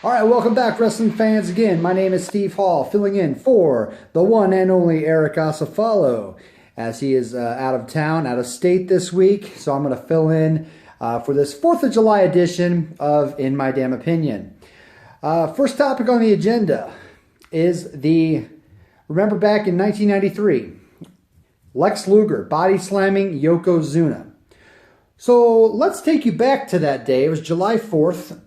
All right, welcome back, wrestling fans. Again, my name is Steve Hall, filling in for the one and only Eric Asafalo, as he is out of town, out of state this week. So I'm going to fill in for this 4th of July edition of In My Damn Opinion. First topic on the agenda is remember back in 1993, Lex Luger body slamming Yokozuna. So let's take you back to that day. It was July 4th.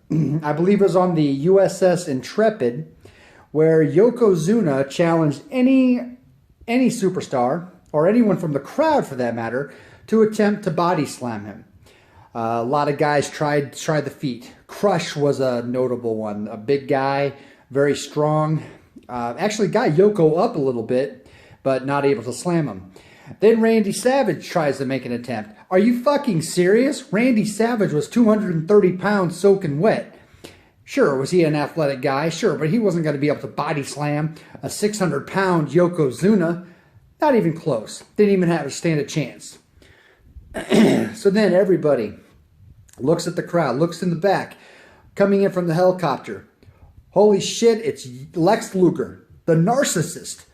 I believe it was on the USS Intrepid, where Yokozuna challenged any superstar, or anyone from the crowd for that matter, to attempt to body slam him. A lot of guys tried the feat. Crush was a notable one. A big guy, very strong. Actually got Yoko up a little bit, but not able to slam him. Then Randy Savage tries to make an attempt. Are you fucking serious? Randy Savage was 230 pounds soaking wet. Sure, was he an athletic guy? Sure, but he wasn't going to be able to body slam a 600-pound Yokozuna. Not even close. Didn't even have to stand a chance. So then everybody looks at the crowd, looks in the back, coming in from the helicopter. Holy shit, it's Lex Luger, the narcissist.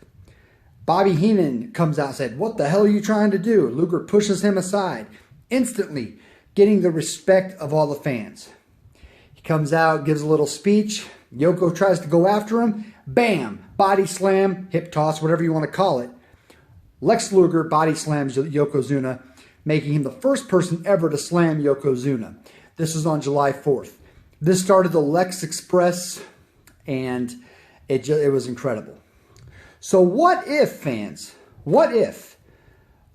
Bobby Heenan comes out and said, "What the hell are you trying to do?" Luger pushes him aside, instantly getting the respect of all the fans. He comes out, gives a little speech. Yoko tries to go after him. Bam! Body slam, hip toss, whatever you want to call it. Lex Luger body slams Yokozuna, making him the first person ever to slam Yokozuna. This was on July 4th. This started the Lex Express, and it was incredible. So what if, fans, what if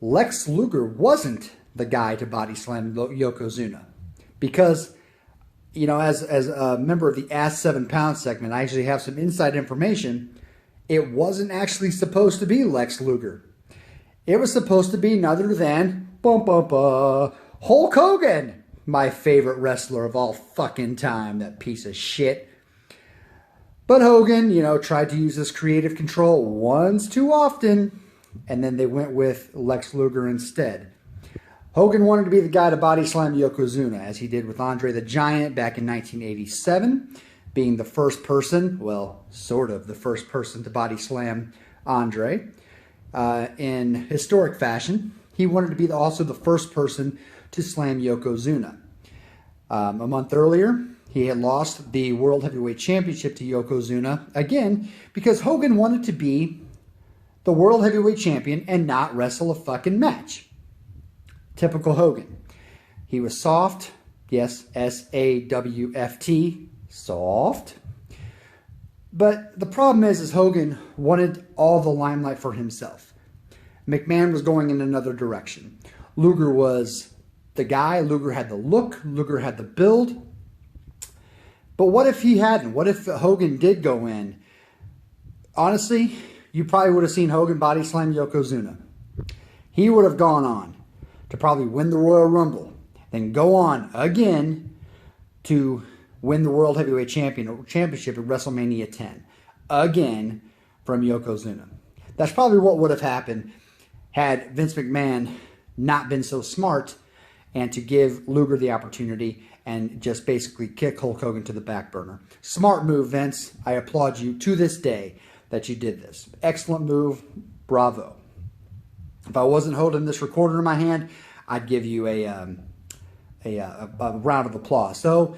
Lex Luger wasn't the guy to body slam Yokozuna? Because, you know, as a member of the Ask 7 Pound segment, I actually have some inside information. It wasn't actually supposed to be Lex Luger. It was supposed to be none other than Hulk Hogan, my favorite wrestler of all fucking time, that piece of shit. But Hogan, you know, tried to use his creative control once too often, and then they went with Lex Luger instead. Hogan wanted to be the guy to body slam Yokozuna, as he did with Andre the Giant back in 1987, being the first person, well, sort of the first person to body slam Andre in historic fashion. He wanted to be also the first person to slam Yokozuna. A month earlier, he had lost the World Heavyweight Championship to Yokozuna, again, because Hogan wanted to be the World Heavyweight Champion and not wrestle a fucking match. Typical Hogan. He was soft. Yes, S-A-W-F-T. Soft. But the problem is Hogan wanted all the limelight for himself. McMahon was going in another direction. Luger was the guy. Luger had the look. Luger had the build. But what if he hadn't? What if Hogan did go in? Honestly, you probably would have seen Hogan body slam Yokozuna. He would have gone on to probably win the Royal Rumble, then go on again to win the World Heavyweight Championship at WrestleMania 10. Again from Yokozuna. That's probably what would have happened had Vince McMahon not been so smart and to give Luger the opportunity and just basically kick Hulk Hogan to the back burner. Smart move, Vince. I applaud you to this day that you did this. Excellent move. Bravo. If I wasn't holding this recorder in my hand, I'd give you a round of applause. So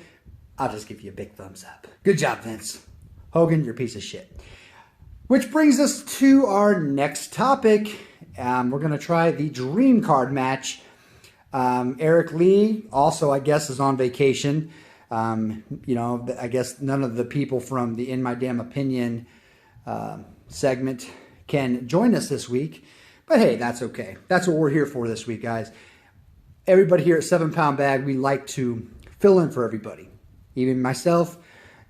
I'll just give you a big thumbs up. Good job, Vince. Hogan, you're a piece of shit. Which brings us to our next topic. We're going to try the Dream Card match. Eric Lee also, I guess, is on vacation. You know, I guess none of the people from the In My Damn Opinion segment can join us this week. But hey, that's okay. That's what we're here for this week, guys. Everybody here at 7 Pound Bag, we like to fill in for everybody. Even myself,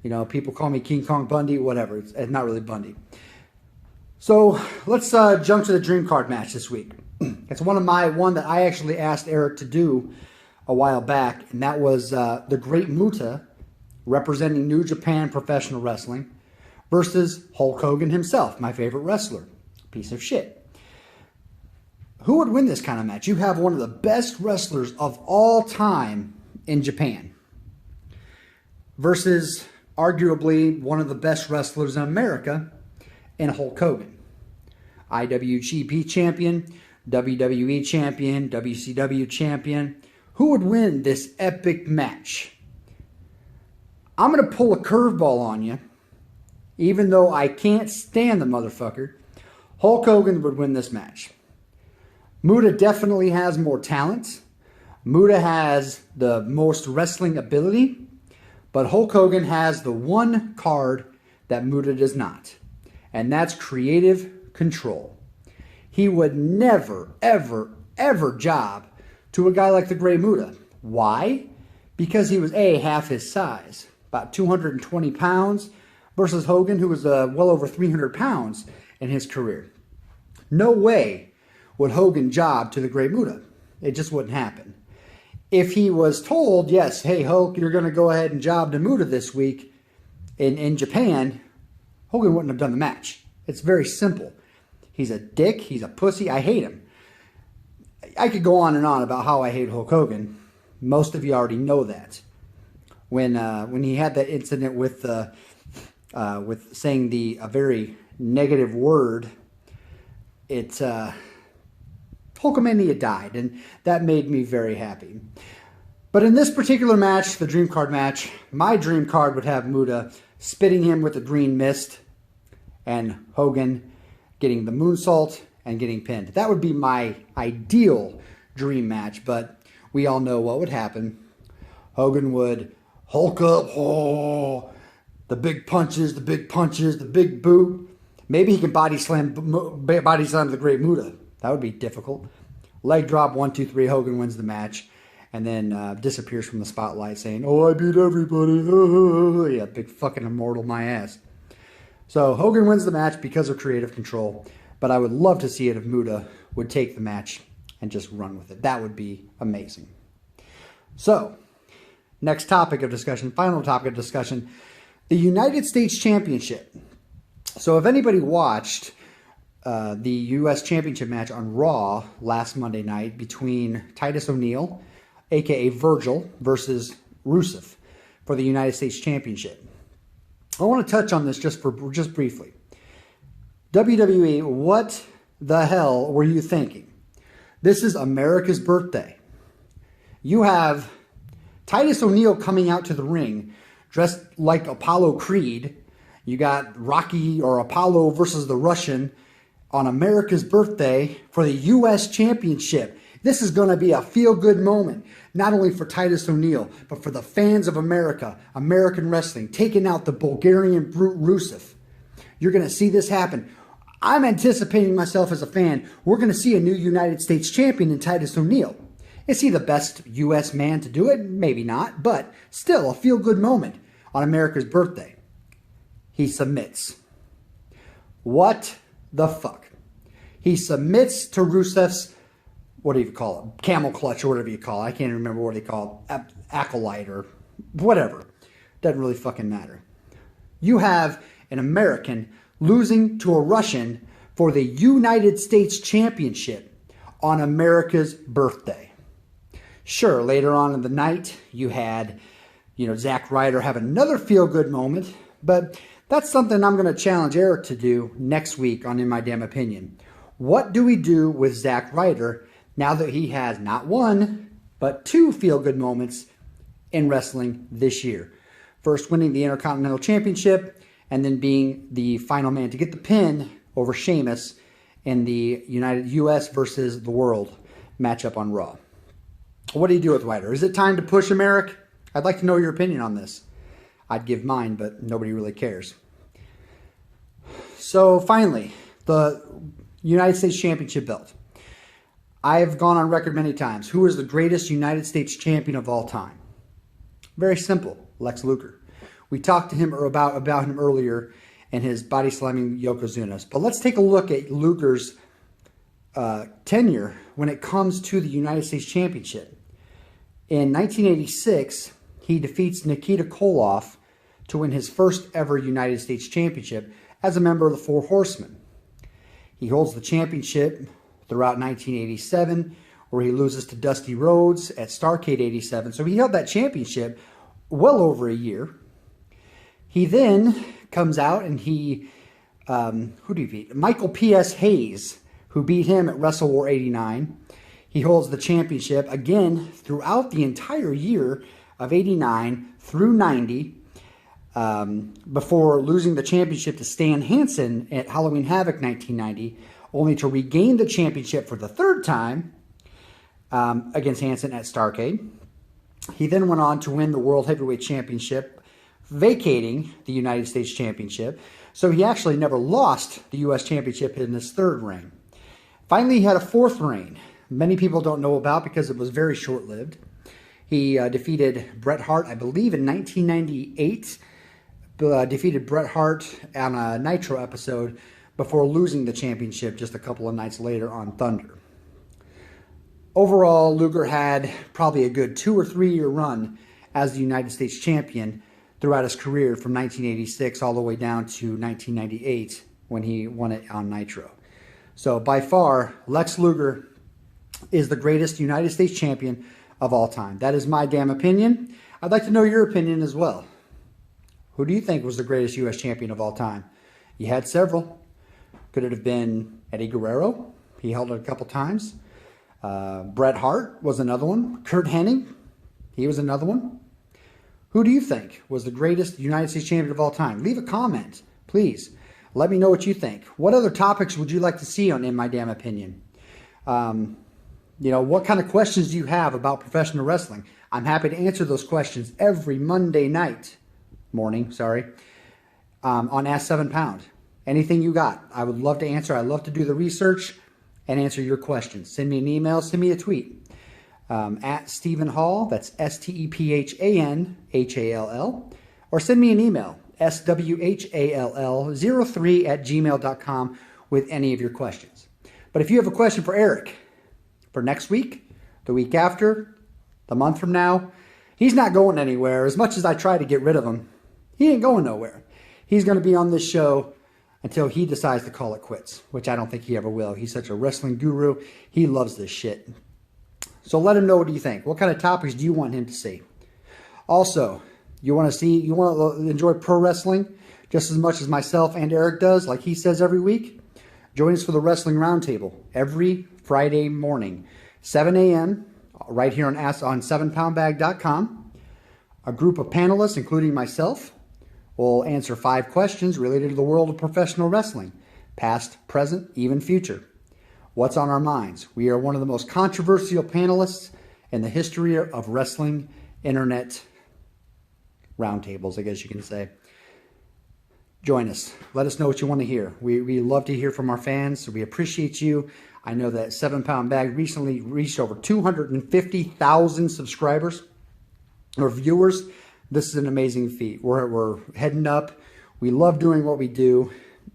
you know, people call me King Kong Bundy, whatever. It's not really Bundy. So let's jump to the Dream Card match this week. It's one that I actually asked Eric to do a while back, and that was the Great Muta representing New Japan Professional Wrestling versus Hulk Hogan himself, my favorite wrestler. Piece of shit. Who would win this kind of match? You have one of the best wrestlers of all time in Japan versus arguably one of the best wrestlers in America, in Hulk Hogan. IWGP champion, WWE champion, WCW champion. Who would win this epic match? I'm going to pull a curveball on you, even though I can't stand the motherfucker. Hulk Hogan would win this match. Muta definitely has more talent. Muta has the most wrestling ability, but Hulk Hogan has the one card that Muta does not, and that's creative control. He would never, ever, ever job to a guy like the Great Muta. Why? Because he was half his size, about 220 pounds, versus Hogan, who was well over 300 pounds in his career. No way would Hogan job to the Great Muta. It just wouldn't happen. If he was told, yes, hey, Hulk, you're going to go ahead and job to Muta this week in Japan, Hogan wouldn't have done the match. It's very simple. He's a dick. He's a pussy. I hate him. I could go on and on about how I hate Hulk Hogan. Most of you already know that. When he had that incident with saying a very negative word, Hulkamania died, and that made me very happy. But in this particular match, the Dream Card match, my Dream Card would have Muta spitting him with the green mist and Hogan getting the moonsault and getting pinned. That would be my ideal dream match, but we all know what would happen. Hogan would Hulk up, the big punches, the big boot. Maybe he can body slam the Great Muta. That would be difficult. Leg drop, 1, 2, 3. Hogan wins the match, and then disappears from the spotlight, saying, "Oh, I beat everybody." Yeah, big fucking immortal my ass. So Hogan wins the match because of creative control. But I would love to see it if Muta would take the match and just run with it. That would be amazing. So, next topic of discussion, final topic of discussion, the United States Championship. So if anybody watched the U.S. Championship match on Raw last Monday night between Titus O'Neil, a.k.a. Virgil, versus Rusev for the United States Championship. I want to touch on this just briefly. WWE, what the hell were you thinking? This is America's birthday. You have Titus O'Neil coming out to the ring dressed like Apollo Creed. You got Rocky or Apollo versus the Russian on America's birthday for the U.S. Championship. This is going to be a feel-good moment, not only for Titus O'Neil, but for the fans of America, American wrestling, taking out the Bulgarian brute Rusev. You're going to see this happen. I'm anticipating myself as a fan. We're going to see a new United States champion in Titus O'Neil. Is he the best U.S. man to do it? Maybe not, but still a feel-good moment on America's birthday. He submits. What the fuck? He submits to Rusev's, what do you call it? Camel clutch or whatever you call it. I can't remember what they call it. Acolyte or whatever. Doesn't really fucking matter. You have an American losing to a Russian for the United States Championship on America's birthday. Sure, later on in the night, you had, Zack Ryder have another feel-good moment, but that's something I'm going to challenge Eric to do next week on In My Damn Opinion. What do we do with Zack Ryder now that he has not one, but 2 feel-good moments in wrestling this year? First, winning the Intercontinental Championship, and then being the final man to get the pin over Sheamus in the U.S. versus the World matchup on Raw. What do you do with Ryder? Is it time to push him, Eric? I'd like to know your opinion on this. I'd give mine, but nobody really cares. So finally, the United States Championship belt. I've gone on record many times. Who is the greatest United States champion of all time? Very simple. Lex Luger. We talked to him about him earlier in his body slamming Yokozunas. But let's take a look at Luger's tenure when it comes to the United States Championship. In 1986, he defeats Nikita Koloff to win his first ever United States Championship as a member of the Four Horsemen. He holds the championship throughout 1987, where he loses to Dusty Rhodes at Starrcade 87. So he held that championship well over a year. He then comes out and who do you beat? Michael P.S. Hayes, who beat him at Wrestle War 89. He holds the championship again throughout the entire year of 89 through 90, before losing the championship to Stan Hansen at Halloween Havoc 1990, only to regain the championship for the third time against Hansen at Starrcade. He then went on to win the World Heavyweight Championship, vacating the United States Championship. So he actually never lost the U.S. Championship in his third reign. Finally, he had a fourth reign. Many people don't know about because it was very short-lived. He defeated Bret Hart, I believe, in 1998. Defeated Bret Hart on a Nitro episode before losing the championship just a couple of nights later on Thunder. Overall, Luger had probably a good 2 or 3 year run as the United States champion throughout his career from 1986 all the way down to 1998 when he won it on Nitro. So by far, Lex Luger is the greatest United States champion of all time. That is my damn opinion. I'd like to know your opinion as well. Who do you think was the greatest U.S. champion of all time? You had several. Could it have been Eddie Guerrero? He held it a couple times. Bret Hart was another one. Curt Hennig, he was another one. Who do you think was the greatest United States champion of all time? Leave a comment, please. Let me know what you think. What other topics would you like to see on In My Damn Opinion? What kind of questions do you have about professional wrestling? I'm happy to answer those questions every Monday morning, on Ask 7 Pound. Anything you got, I would love to answer. I love to do the research and answer your questions. Send me an email, send me a tweet. At Stephen Hall, that's StephanHall, or send me an email, swhall03@gmail.com with any of your questions. But if you have a question for Eric for next week, the week after, the month from now, he's not going anywhere. As much as I try to get rid of him, he ain't going nowhere. He's going to be on this show until he decides to call it quits, which I don't think he ever will. He's such a wrestling guru. He loves this shit. So let him know, what do you think? What kind of topics do you want him to see? Also, you want to enjoy pro wrestling just as much as myself and Eric does, like he says every week? Join us for the Wrestling Roundtable every Friday morning, 7 a.m., right here on 7poundbag.com. A group of panelists, including myself, will answer 5 questions related to the world of professional wrestling, past, present, even future. What's on our minds? We are one of the most controversial panelists in the history of wrestling internet roundtables, I guess you can say. Join us. Let us know what you want to hear. We love to hear from our fans, so we appreciate you. I know that 7 Pound Bag recently reached over 250,000 subscribers or viewers. This is an amazing feat. We're heading up. We love doing what we do.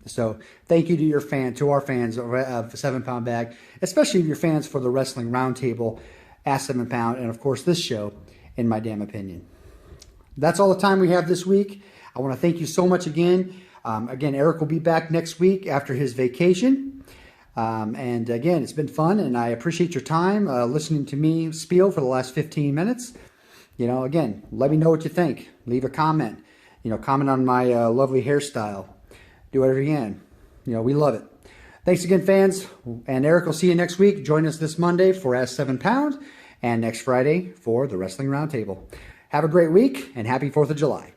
So thank you to our fans of 7 Pound Bag, especially your fans for the Wrestling Roundtable, Ask 7 Pound, and of course this show, In My Damn Opinion. That's all the time we have this week. I want to thank you so much again. Eric will be back next week after his vacation. And again, it's been fun, and I appreciate your time listening to me spiel for the last 15 minutes. Again, let me know what you think. Leave a comment. Comment on my lovely hairstyle. Do whatever you can. We love it. Thanks again, fans. And Eric will see you next week. Join us this Monday for Ask 7 Pound, and next Friday for the Wrestling Roundtable. Have a great week, and happy 4th of July.